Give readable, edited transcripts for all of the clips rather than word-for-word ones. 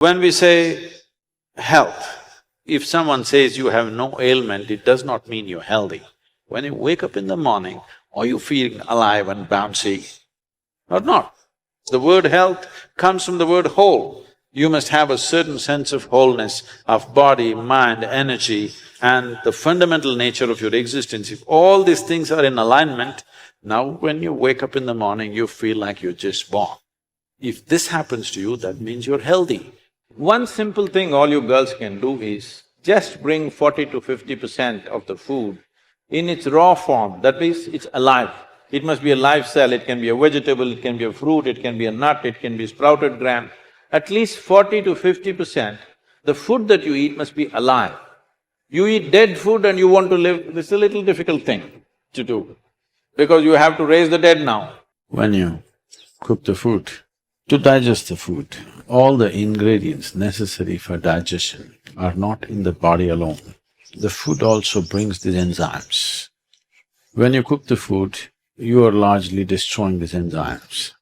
When we say health, if someone says you have no ailment, it does not mean you're healthy. When you wake up in the morning, are you feeling alive and bouncy or not? The word health comes from the word whole. You must have a certain sense of wholeness of body, mind, energy and the fundamental nature of your existence. If all these things are in alignment, now when you wake up in the morning, you feel like you're just born. If this happens to you, that means you're healthy. One simple thing all you girls can do is just bring 40 to 50% of the food in its raw form, that means it's alive. It must be a live cell, it can be a vegetable, it can be a fruit, it can be a nut, it can be sprouted gram. At least 40 to 50%, the food that you eat must be alive. You eat dead food and you want to live, this is a little difficult thing to do, because you have to raise the dead now. When you cook the food, to digest the food, all the ingredients necessary for digestion are not in the body alone. The food also brings these enzymes. When you cook the food, you are largely destroying these enzymes.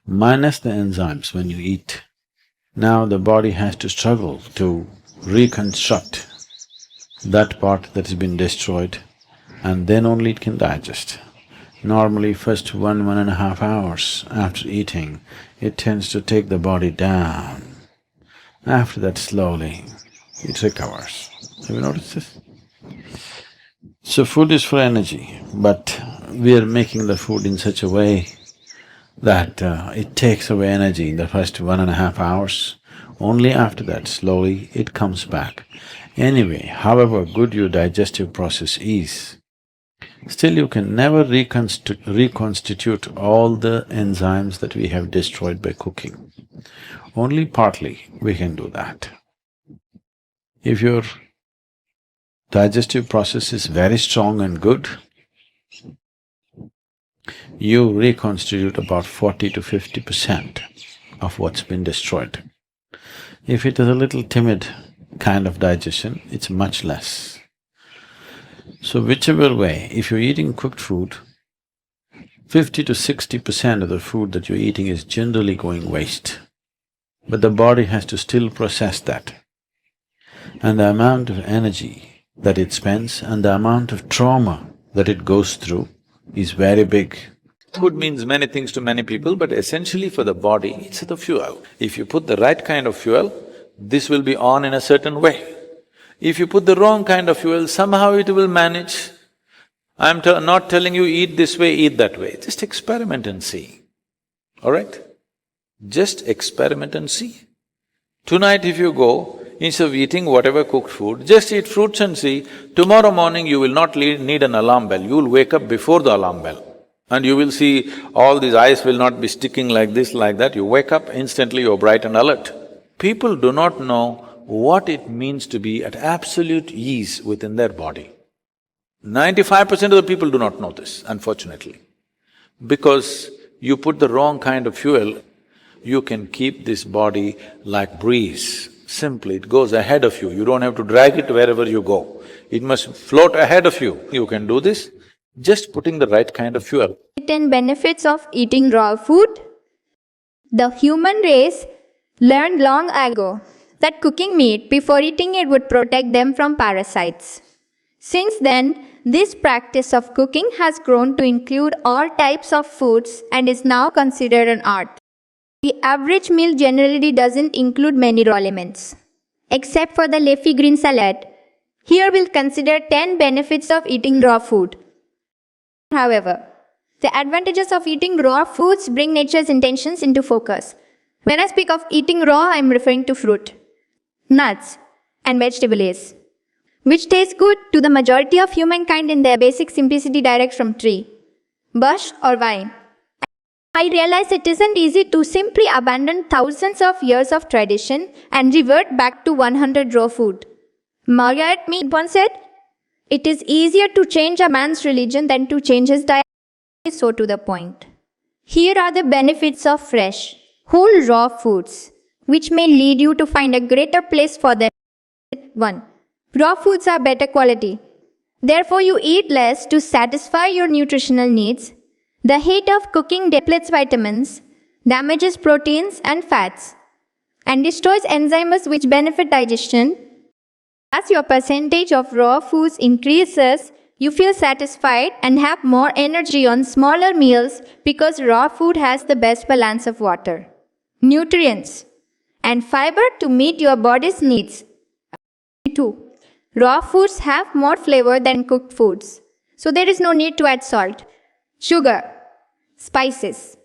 Minus the enzymes when you eat, now the body has to struggle to reconstruct that part that has been destroyed and then only it can digest. Normally first 1.5 hours after eating, it tends to take the body down. After that slowly, it recovers. Have you noticed this? So food is for energy, but we are making the food in such a way that it takes away energy in the first 1.5 hours. Only after that, slowly, it comes back. Anyway, however good your digestive process is, still you can never reconstitute all the enzymes that we have destroyed by cooking. Only partly we can do that. If your digestive process is very strong and good, you reconstitute about 40 to 50% of what's been destroyed. If it is a little timid kind of digestion, it's much less. So whichever way, if you're eating cooked food, 50 to 60% of the food that you're eating is generally going waste. But the body has to still process that. And the amount of energy that it spends and the amount of trauma that it goes through is very big. Food means many things to many people, but essentially for the body, it's the fuel. If you put the right kind of fuel, this will be on in a certain way. If you put the wrong kind of fuel, somehow it will manage. I'm not telling you eat this way, eat that way, just experiment and see, all right? Just experiment and see. Tonight if you go, instead of eating whatever cooked food, just eat fruits and see, tomorrow morning you will not need an alarm bell, you will wake up before the alarm bell. And you will see all these eyes will not be sticking like this, like that, you wake up, instantly you're bright and alert. People do not know what it means to be at absolute ease within their body. 95% of the people do not know this, unfortunately. Because you put the wrong kind of fuel, you can keep this body like breeze. Simply, it goes ahead of you, you don't have to drag it wherever you go. It must float ahead of you. You can do this, just putting the right kind of fuel. 10 benefits of eating raw food. The human race learned long ago that cooking meat before eating it would protect them from parasites. Since then, this practice of cooking has grown to include all types of foods and is now considered an art. The average meal generally doesn't include many raw elements. Except for the leafy green salad, here we'll consider 10 benefits of eating raw food. However, the advantages of eating raw foods bring nature's intentions into focus. When I speak of eating raw, I'm referring to fruit, nuts, and vegetables, which taste good to the majority of humankind in their basic simplicity direct from tree, bush or vine. I realize it isn't easy to simply abandon thousands of years of tradition and revert back to 100 raw food. Margaret Mead once said, "It is easier to change a man's religion than to change his diet." So to the point. Here are the benefits of fresh, whole raw foods, which may lead you to find a greater place for them. 1. Raw foods are better quality. Therefore, you eat less to satisfy your nutritional needs. The heat of cooking depletes vitamins, damages proteins and fats. and destroys enzymes which benefit digestion. As your percentage of raw foods increases, you feel satisfied and have more energy on smaller meals because raw food has the best balance of water, nutrients, and fiber to meet your body's needs. 2. Raw foods have more flavor than cooked foods, so there is no need to add salt, sugar, spices,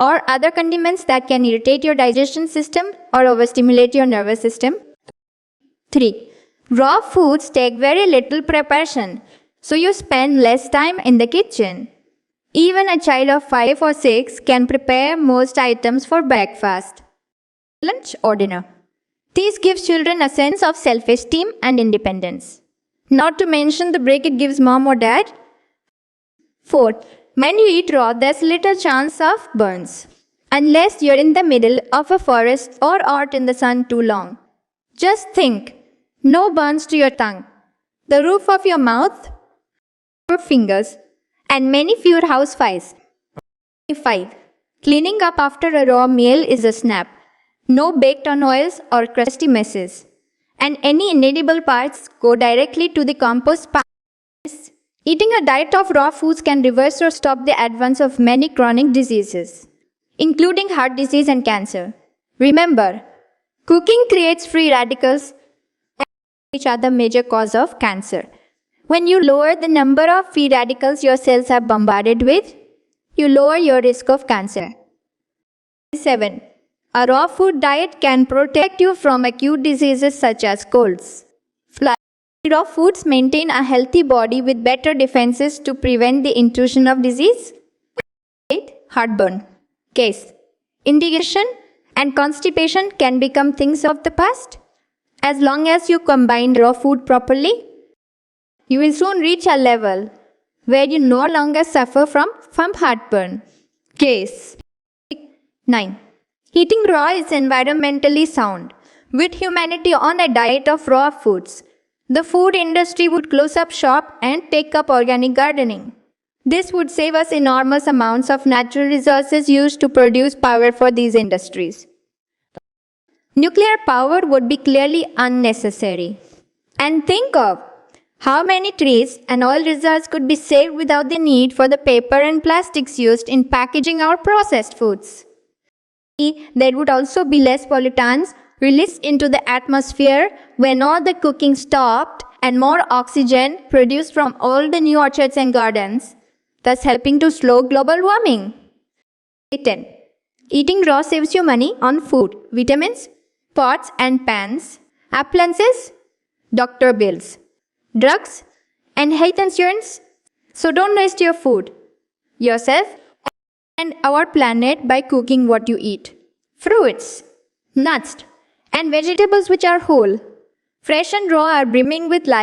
or other condiments that can irritate your digestion system or overstimulate your nervous system. 3. Raw foods take very little preparation, so you spend less time in the kitchen. Even a child of 5 or 6 can prepare most items for breakfast, lunch, or dinner. This gives children a sense of self-esteem and independence. Not to mention the break it gives mom or dad. 4. When you eat raw, there's little chance of burns, unless you're in the middle of a forest or out in the sun too long. Just think, no burns to your tongue, the roof of your mouth, your fingers, and many fewer house fires. 5. Cleaning up after a raw meal is a snap. No baked on oils or crusty messes. And any inedible parts go directly to the compost pile. Eating a diet of raw foods can reverse or stop the advance of many chronic diseases, including heart disease and cancer. Remember, cooking creates free radicals, which are the major cause of cancer. When you lower the number of free radicals your cells are bombarded with, you lower your risk of cancer. 7. A raw food diet can protect you from acute diseases such as colds, flu. Raw foods maintain a healthy body with better defenses to prevent the intrusion of disease. 8. Heartburn, gas, indigestion, and constipation can become things of the past. As long as you combine raw food properly, you will soon reach a level where you no longer suffer from heartburn, gas. 9. Eating raw is environmentally sound. With humanity on a diet of raw foods, the food industry would close up shop and take up organic gardening. This would save us enormous amounts of natural resources used to produce power for these industries. Nuclear power would be clearly unnecessary. And think of how many trees and oil reserves could be saved without the need for the paper and plastics used in packaging our processed foods. There would also be less pollutants released into the atmosphere when all the cooking stopped and more oxygen produced from all the new orchards and gardens, thus helping to slow global warming. 10. Eating raw saves you money on food, vitamins, pots and pans, appliances, doctor bills, drugs, and health insurance. So don't waste your food, yourself, and our planet by cooking what you eat. Fruits, nuts, and vegetables which are whole, fresh and raw are brimming with life.